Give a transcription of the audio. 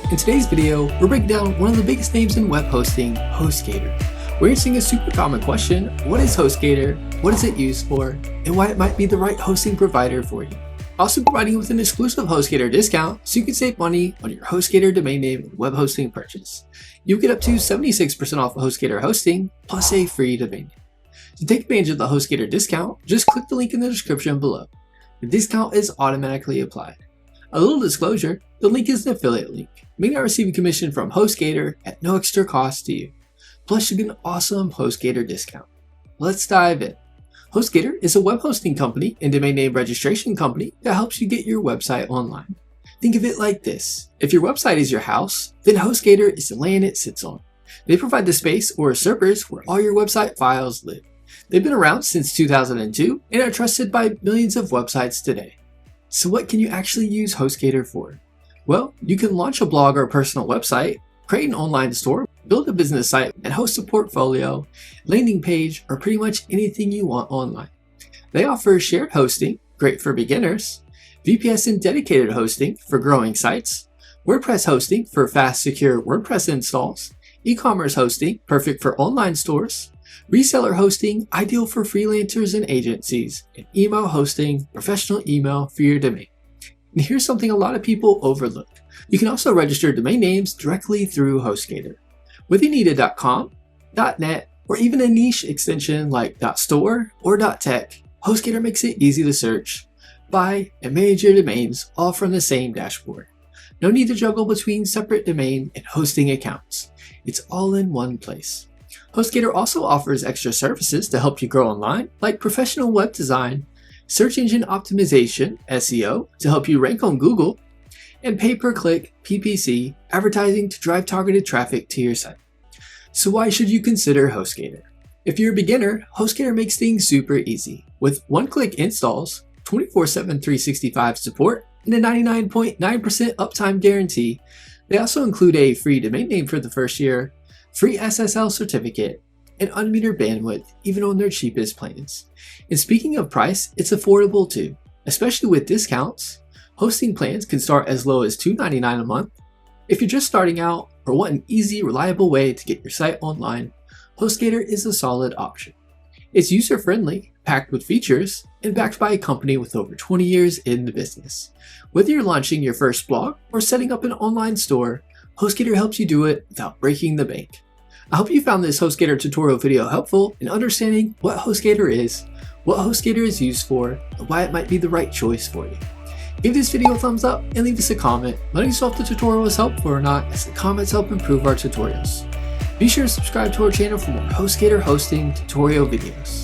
In today's video, we're breaking down one of the biggest names in web hosting, HostGator. We're answering a super common question: what is HostGator, what is it used for, and why it might be the right hosting provider for you. Also providing you with an exclusive HostGator discount so you can save money on your HostGator domain name and web hosting purchase. You'll get up to 76% off HostGator hosting plus a free domain name. To take advantage of the HostGator discount, just click the link in the description below. The discount is automatically applied. A little disclosure, the link is an affiliate link, meaning I receive a commission from HostGator at no extra cost to you. Plus you get an awesome HostGator discount. Let's dive in. HostGator is a web hosting company and domain name registration company that helps you get your website online. Think of it like this: if your website is your house, then HostGator is the land it sits on. They provide the space or servers where all your website files live. They've been around since 2002 and are trusted by millions of websites today. So what can you actually use HostGator for? Well, you can launch a blog or personal website, create an online store, build a business site, and host a portfolio, landing page, or pretty much anything you want online. They offer shared hosting, great for beginners, VPS and dedicated hosting for growing sites, WordPress hosting for fast, secure WordPress installs, e-commerce hosting, perfect for online stores, reseller hosting, ideal for freelancers and agencies, and email hosting, professional email for your domain. And here's something a lot of people overlook. You can also register domain names directly through HostGator. Whether you need a .com, .net, or even a niche extension like .store or .tech, HostGator makes it easy to search, buy, and manage your domains all from the same dashboard. No need to juggle between separate domain and hosting accounts. It's all in one place. HostGator also offers extra services to help you grow online, like professional web design, search engine optimization, SEO, to help you rank on Google, and pay-per-click, PPC, advertising to drive targeted traffic to your site. So why should you consider HostGator? If you're a beginner, HostGator makes things super easy. With one-click installs, 24/7 365 support, and a 99.9% uptime guarantee, they also include a free domain name for the first year, free SSL certificate, and unmetered bandwidth even on their cheapest plans. And speaking of price, it's affordable too, especially with discounts. Hosting plans can start as low as $2.99 a month. If you're just starting out or want an easy, reliable way to get your site online, HostGator is a solid option. It's user-friendly, packed with features, and backed by a company with over 20 years in the business. Whether you're launching your first blog or setting up an online store, HostGator helps you do it without breaking the bank. I hope you found this HostGator tutorial video helpful in understanding what HostGator is, what HostGator is used for, and why it might be the right choice for you. Give this video a thumbs up and leave us a comment letting us know if the tutorial was helpful or not, as the comments help improve our tutorials. Be sure to subscribe to our channel for more HostGator hosting tutorial videos.